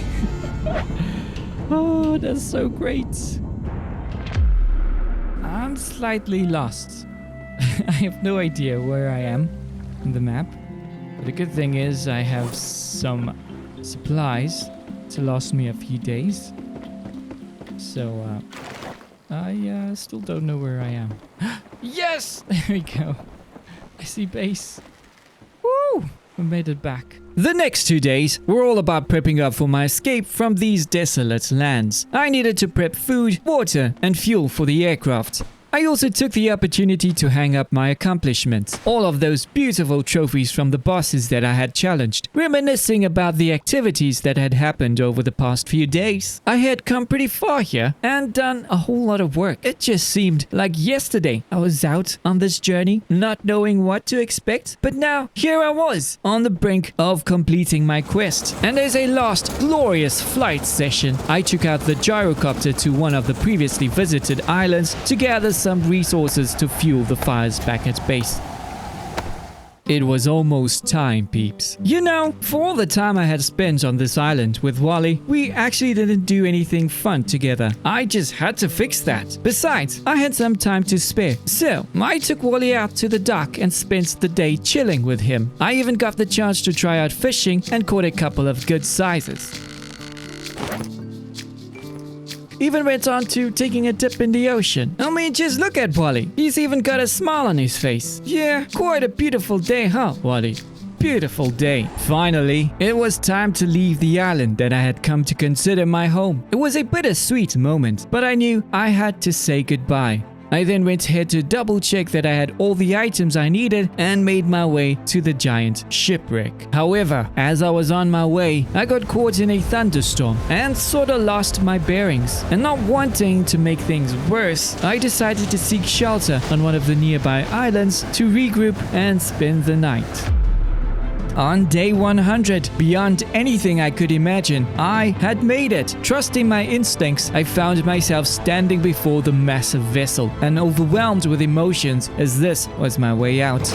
Oh, that's so great. I'm slightly lost. I have no idea where I am in the map. But the good thing is I have some supplies to last me a few days. So, I still don't know where I am. Yes! There we go. I see base. Woo! We made it back. The next 2 days were all about prepping up for my escape from these desolate lands. I needed to prep food, water, and fuel for the aircraft. I also took the opportunity to hang up my accomplishments, all of those beautiful trophies from the bosses that I had challenged, reminiscing about the activities that had happened over the past few days. I had come pretty far here and done a whole lot of work. It just seemed like yesterday I was out on this journey, not knowing what to expect, but now here I was on the brink of completing my quest. And as a last glorious flight session, I took out the gyrocopter to one of the previously visited islands to gather some resources to fuel the fires back at base. It was almost time, peeps. You know, for all the time I had spent on this island with Wally, we actually didn't do anything fun together. I just had to fix that. Besides, I had some time to spare. So, I took Wally out to the dock and spent the day chilling with him. I even got the chance to try out fishing and caught a couple of good sizes. Even went on to taking a dip in the ocean. I mean, just look at Wally. He's even got a smile on his face. Yeah, quite a beautiful day, huh, Wally? Beautiful day. Finally, it was time to leave the island that I had come to consider my home. It was a bittersweet moment, but I knew I had to say goodbye. I then went ahead to double check that I had all the items I needed and made my way to the giant shipwreck. However, as I was on my way, I got caught in a thunderstorm and sorta lost my bearings. And not wanting to make things worse, I decided to seek shelter on one of the nearby islands to regroup and spend the night. On day 100, beyond anything I could imagine, I had made it. Trusting my instincts, I found myself standing before the massive vessel and overwhelmed with emotions as this was my way out.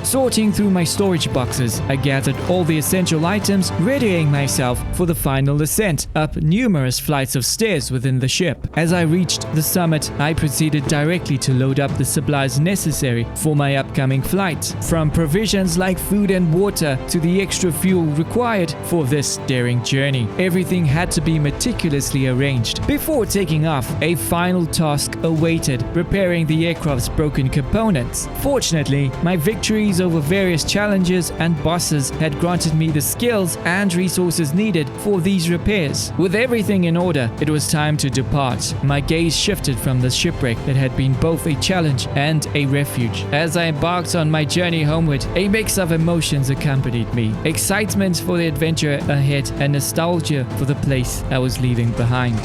Sorting through my storage boxes, I gathered all the essential items, readying myself for the final ascent up numerous flights of stairs within the ship. As I reached the summit, I proceeded directly to load up the supplies necessary for my upcoming flight, from provisions like food and water to the extra fuel required for this daring journey. Everything had to be meticulously arranged. Before taking off, a final task awaited, repairing the aircraft's broken components. Fortunately, my victories over various challenges and bosses had granted me the skills and resources needed for these repairs. With everything in order, it was time to depart. My gaze shifted from the shipwreck that had been both a challenge and a refuge. As I embarked on my journey homeward, a mix of emotions accompanied me. Excitement for the adventure ahead and nostalgia for the place I was leaving behind.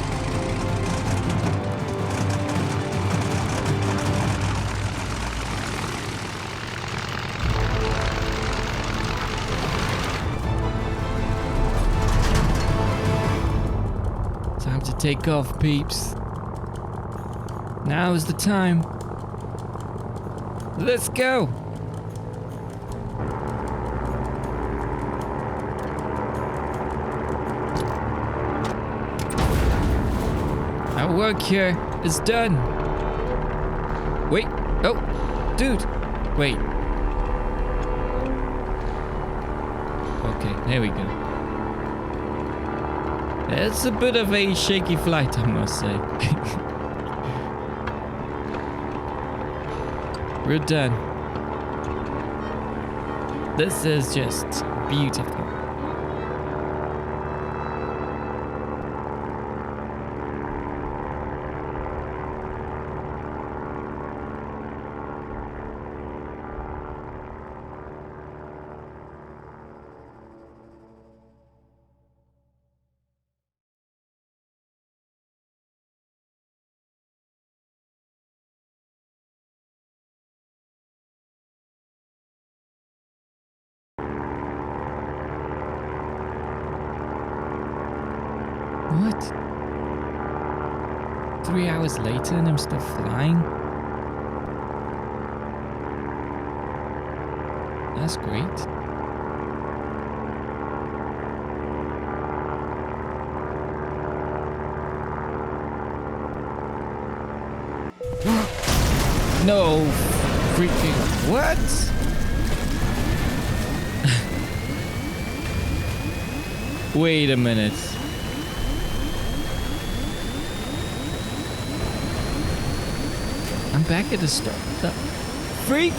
Take off, peeps. Now is the time. Let's go. Our work here is done. Wait. Oh, dude. Wait. Okay, there we go. It's a bit of a shaky flight, I must say. We're done. This is just beautiful. What? 3 hours later and I'm still flying? That's great. No freaking what? Wait a minute. I'm back at the start. The freak?